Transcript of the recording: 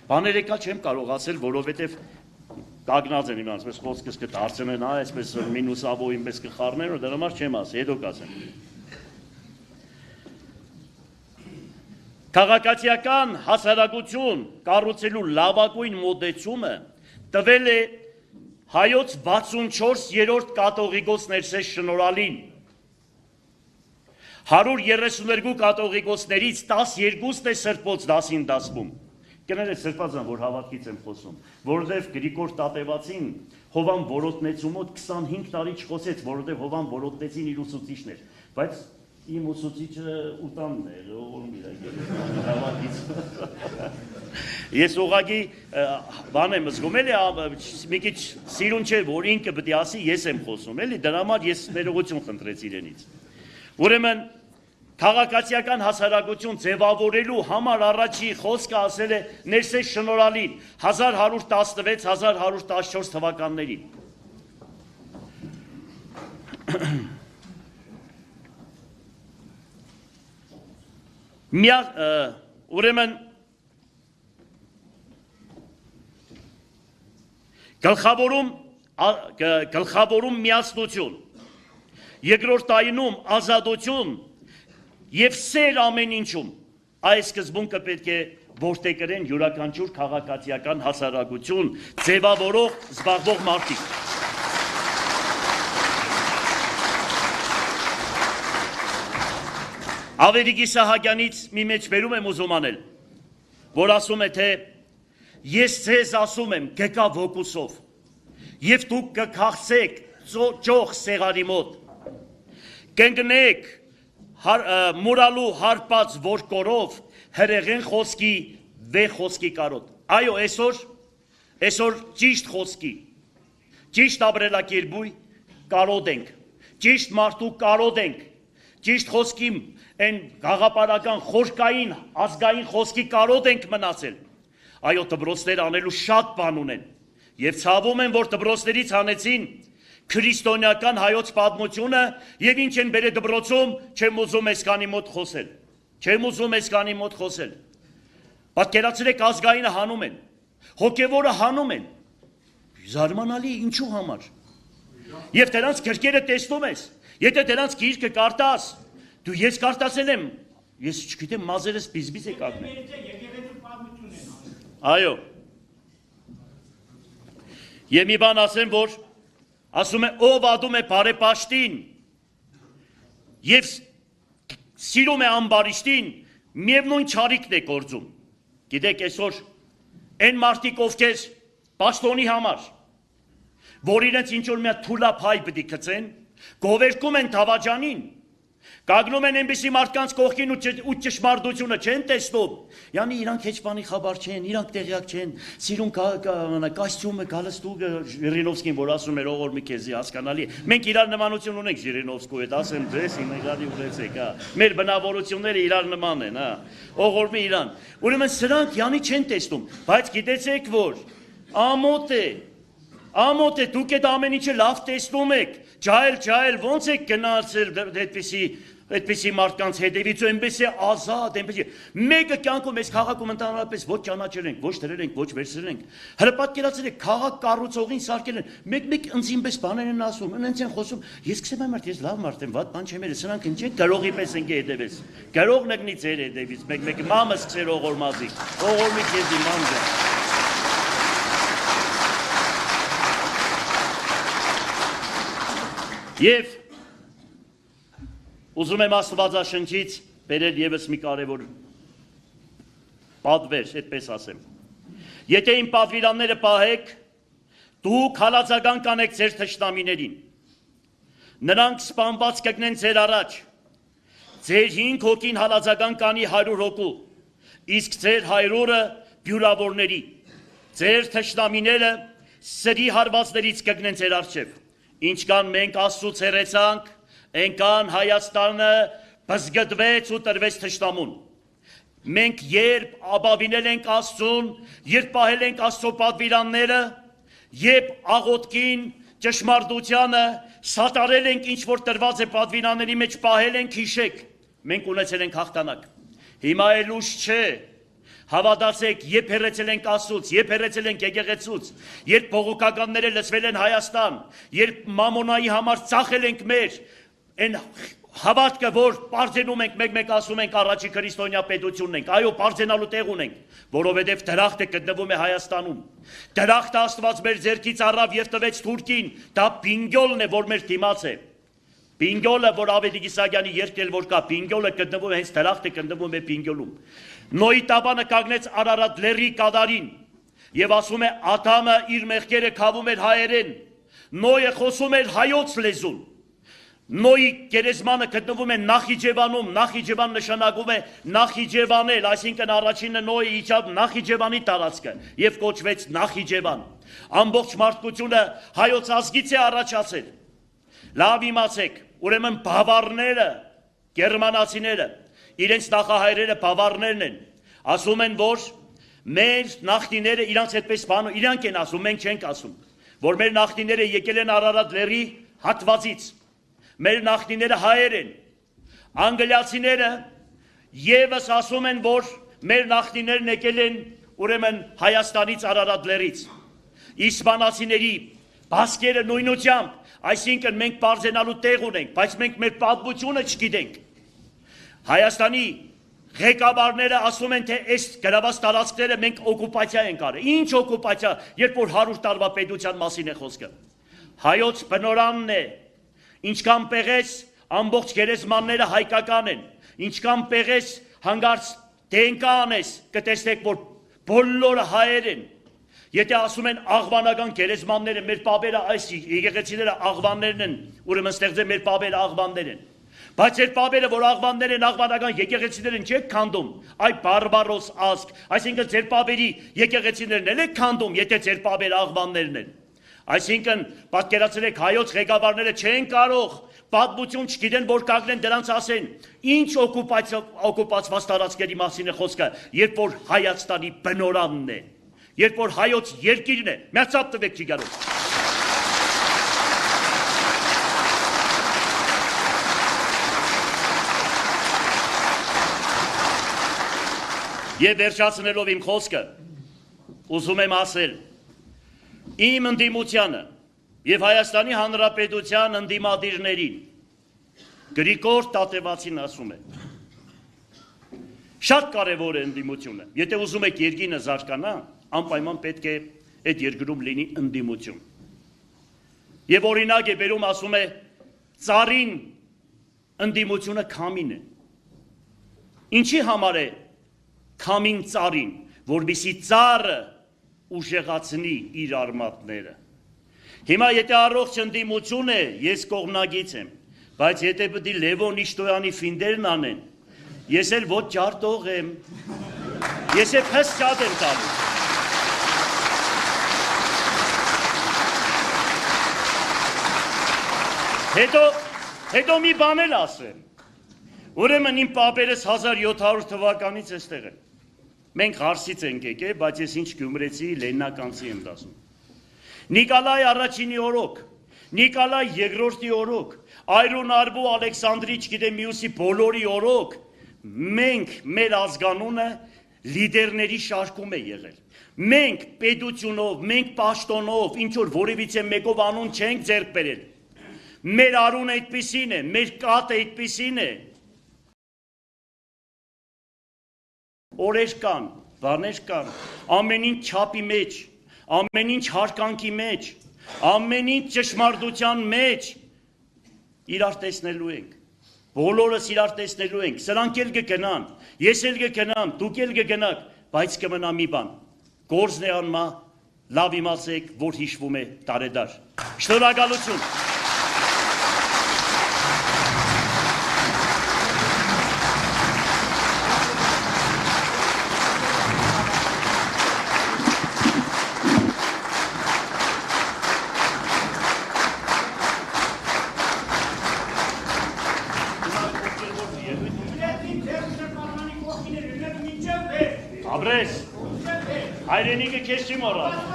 Բաներ եկա չեմ կարող ասել, որովհետև կագնած են իմանց, պես խոսքս կդարձնեն, այսպես մինուսավոր ինպես կխառնեն, ու դրա համար չեմ ասի, հետո կասեմ։ Քաղաքացիական հասարակություն կառուցելու լավագույն մոտեցումը տվել է հայոց 64-րդ կաթողիկոս Ներսես Շնորհալին։ 132 կաթողիկոսներից 12-ն է սրբոց դասին դասվում։ Կներեք սրբազան, որ հավատքից եմ խոսում, որովհետև Գրիգոր Տատևացին Հովան Որոտնեցու մոտ 25 տարի չխոսեց, որովհետև Հովան Որոտնեցին իր ուսուցիչն էր, բայց իմ ուսուցիչը ուտանն էր, ողորմ իր հավատքից։ Ես ուղղակի բան եմ զգում, էլի մի քիչ սիրուն չէ, որ ինքը պետք է ասի, ես եմ խոսում, էլի դրա համար ես ներողություն խնդրեց իրենից։ Ուրեմն քաղաքացիական հասարակություն ձևավորելու համար առաջի խոսքը ասել է Ներսես Շնորհալին 1116-1114 թվականներին։ Ուրեմն գլխավորում միասնություն, երկրորդայնում ազատություն և սեր ամեն ինչում, այս սկզբունքը պետք է որդեգրեն յուրաքանչյուր քաղաքացիական հասարակություն ձևավորող զբաղվող մարդիկ։ Ավերիգի Սահակյանից մի մեջ բերում եմ ուզում անել, որ ասում է, թե ես ձեզ ասում եմ գկա ոգուսով, և դուք կքաղցեք ճոխ սեղանի մոտ, կընկնեք մուրալու հարպած որկորով հրեղեն խոսքի վեհ խոսքի կարոտ։ Այո, այսօր ճիշտ խոսքի, ճիշտ ապրելակերպի կարոտ ենք, ճիշտ մարդու կարոտ ենք, ճիշտ խոսքի են գաղապարական խորկային ազգային խոսքի կարոտ ենք մնացել։ Այո, դպրոցներ անելու շատ բան ունեն, և ցավում են, որ դպրոցներից հանեցին քրիստոնեական հայոց պատմությունը և ինչ են բերել դպրոցում, չեմ ուզում այսքանի մոտ խոսել։ Պատկերացրեք ազգայինը հանում են, հոգևորը հանում են, զարմանալի ինչու համար։ Եվ դրանց գրքերը տեսնում ես, եթե դրանց գիրքը կարտաս, դու ես կարտասել եմ, ես չգիտեմ մազերս բիզբիզ է կագնել։ Այո։ Եվ մի բան ասեմ, որ ասում է, ով ադում է բարեպաշտին և սիրում է ամբարիշտին, միևնույն չարիքն է գործում։ Գիտեք, այսօր են մարդիկ ովքեր պաշտոնի համար, որ իրենց ինչ-որ մի թուլափայ պետք է գցեն, գովերգում են Դավաճանին, կանգնում են այնպիսի մարդկանց կողքին ու ճշմարտությունը չեն տեսնում, յանի իրանք հեչպանի խաբար չեն, իրանք տեղյակ չեն, սիրուն կոստյումը, գալստուկը, Ժիրինովսկին, որ ասում էր ողորմի քեզի հասկանալի, մենք իրար նմանություն ունենք Ժիրինովսկու հետ, ասեմ ձեզ, իմեգալի ունեցեք, մեր բնավորությունները իրար նման են, ողորմի իրան, ուրեմն սրանք յանի չեն տեսնում, բայց գիտեցեք, որ ամոթ է, դուք այդ ամեն ինչը լավ տեսնում եք, ջահել, ոնց եք գնացել այդպիսի մարդկանց հետևից ու այնպես է ազատ, մեկը կյանքում այս քաղաքում ընդհանրապես ոչ ճանաչել ենք, ոչ դրել ենք, ոչ վերցրել ենք, հրապատկերացրեք քաղաք կառուցողին սարքել են, մեկ ինձ ինպես բաներ են ասում, ընենց են խոսում, ես կսեմ այն մարդ, ես լավ մարդ եմ, վատ բան չեմ ել, սրանք ինչ են, գրողի պես ենք հետևես, գրող նգնի ձեր հետևից, մեկ մամը սկսեր ողորմազի, ողորմի քեզի մամը։ Եվ ուզում եմ Աստվածաշնչից բերել ևս մի կարևոր պատվեր, այդպես ասեմ։ Եթե իմ պատվիրանները պահեք, դուք հալածական կանեք ձեր թշնամիներին։ Նրանք սպանված կգնեն ձեր առաջ։ Ձեր 5 հոգին հալածական կանի 100 հոգու, իսկ ձեր 100-ը բյուրավորների։ Ձեր թշնամիները սրի հարվածներից կգնեն ձեր առջև։ Ինչ կան մենք Աստծուց հեռացանք, այնքան Հայաստանը բզգտվեց ու տրվեց թշնամուն։ Մենք երբ ապավինել ենք Աստծուն, երբ պահել ենք Աստծո պատվիրանները, երբ աղոթքին, ճշմարտությանը սատարել ենք ինչ որ տրված է պատվիրանների մեջ պահել ենք, հիշեք, մենք ունեցել ենք հաղթանակ։ Հիմա էլ ուշ չէ, Հավատացեք, երբ հեռացել ենք Աստծուց, երբ հեռացել ենք եկեղեցուց, երբ բողոքականները լցվել են Հայաստան, երբ մամոնայի համար ծախել ենք մեր այն հավատքը, որ պարզենում ենք, մեկ-մեկ ասում ենք առաջի քրիստոնյա պետությունն ենք, այո, պարզենալու տեղ ունենք, որովհետև դրախտը գտնվում է Հայաստանում։ Դրախտը Աստված մեր ձեռքից առավ եւ տվեց Թուրքին, դա Պինգյոլն է, որ մեր դիմաց է։ Պինգյոլը, որ Ավետիք Իսահակյանի երկել որ կա, Պինգյոլը գտնվում է, հենց դրախտը գտնվում է Պինգյոլում։ Նոյի տաբանը կանգնեց Արարատ լեռի կադարին եւ ասում է Ադամը իր մեղքերը քավում էր հայերեն, Նոյը խոսում էր հայոց լեզուն։ Նոյի գերեզմանը գտնվում է Նախիջևանում, Նախիջևան նշանակում է Նախիջևանել, այսինքն առաջինը Նոյը իջավ Նախիջևանի տարածքը եւ կոչվեց Նախիջևան։ Ամբողջ մարդկությունը հայոց ազգից է առաջացել։ Լավ իմացեք, ուրեմն բավարները, գերմանացիները, իրենց նախահայրերը բավարներն են, ասում են, որ մեր նախնիները իրանց այդպես բանը, իրանք են ասում, մենք չենք ասում, որ մեր նախնիները եկել են Արարատ լեռի հատվածից, մեր նախնիները հայեր են, անգլիացիները եւս ասում են, որ մեր նախնիներն եկել են ուրեմն Հայաստանից Արարատ լեռից, իսպանացիների բասկերը նույնությամբ, այսինքն մենք բարձենալու տեղ ունենք, բայց մենք մեր պատմությունը չգիտենք։ Հայաստանի ղեկավարները ասում են, թե այս գրաված տարածքները մենք օկուպացիա ենք արել։ Ինչ օկուպացիա, երբ որ 100 տարվա պետության մասին է խոսքը։ Հայոց բնորանն է, ինչքան պեղես ամբողջ գերեզմանները հայկական են, ինչքան պեղես հանգարց դենկա անես, կտեսնեք, որ բոլորը հայեր են։ Եթե ասում են աղվանական գերեզմանները, մեր պապերը այս եկեղեցիները աղվաններն են, ուրեմն ստեղծել մեր պապերը աղվաններ են։ Բայց ձեր պապերը, որ աղվաններ են, աղվանական եկեղեցիներ են, չեք քանդում, այ բարբարոս ազգ, այսինքն ձեր պապերի եկեղեցիներն էլ եք քանդում, եթե ձեր պապերը աղվաններն են։ Այսինքն պատկերացրեք, հայոց ղեկավարները չեն կարող պատմություն չգիտեն, որ կանգնեն դրանց ասեն, ինչ օկուպացված տարածքերի մասին է խոսքը, երբ որ Հայաստանի բնորանն է, երբ որ հայոց երկիրն է, մեծապ տվեք ճիգարով։ Եվ վերջացնելով իմ խոսքը, ուզում եմ ասել, իմ ընդդիմությանը և Հայաստանի Հանրապետության ընդդիմադիրներին, Գրիգոր Տատևացին ասում է, շատ կարևոր է ընդդիմությունը, եթե ուզում եք երկինը զարգանա, անպայման պետք է այդ երկրում լինի ընդդիմություն։ Եվ օրինակ է բերում ասում է ծառին ընդդիմությունը քամին է։ Ինչի համար է քամին ծառին, որպեսզի ծառը ուժեղացնի իր արմատները։ Հիմա եթե առողջ ընդդիմություն է, ես կողմնակից եմ, բայց եթե պետք է Լևոն Իշտոյանի ֆինդերն անեն, ես էլ ոչ ջարտող եմ, ես էլ փես շատ եմ տալու։ Հետո մի բան էլ ասեմ, ուրեմն իմ պապերս 1700 թվականից էստեղ են, մենք Հարսից ենք եկել, բայց ես ինչ գյումրեցի լեննականցի եմ դասում, Նիկոլայ առաջինի օրոք, Նիկոլայ երկրորդի օրոք, Այրուն Արբու Ալեքսանդրի չգիտեմ մյուսի բոլորի օրոք, մենք մեր ազգանունը լիդերների շարքում է եղել, մենք պետությունով, մենք պաշտոնով, ինչ որ որևիցե մեկով անուն չենք ձեռք բերել, մեր արունը այդպիսին է, մեր կատը այդպիսին է, օրեր կան, բաներ կան, ամեն ինչ չափի մեջ, ամեն ինչ հարկանքի մեջ, ամեն ինչ ճշմարտության մեջ իրար տեսնելու ենք, բոլորս իրար տեսնելու ենք, սրանք էլ կգնան, ես էլ կգնամ, դուք էլ կգնաք, բայց կմնա մի բան, գործն է անմա, լավ իմացեք, որ հիշվում է տարեդար, շնորհակալություն։ Ապրես, հայրենիքը քեզ չի մոռանա։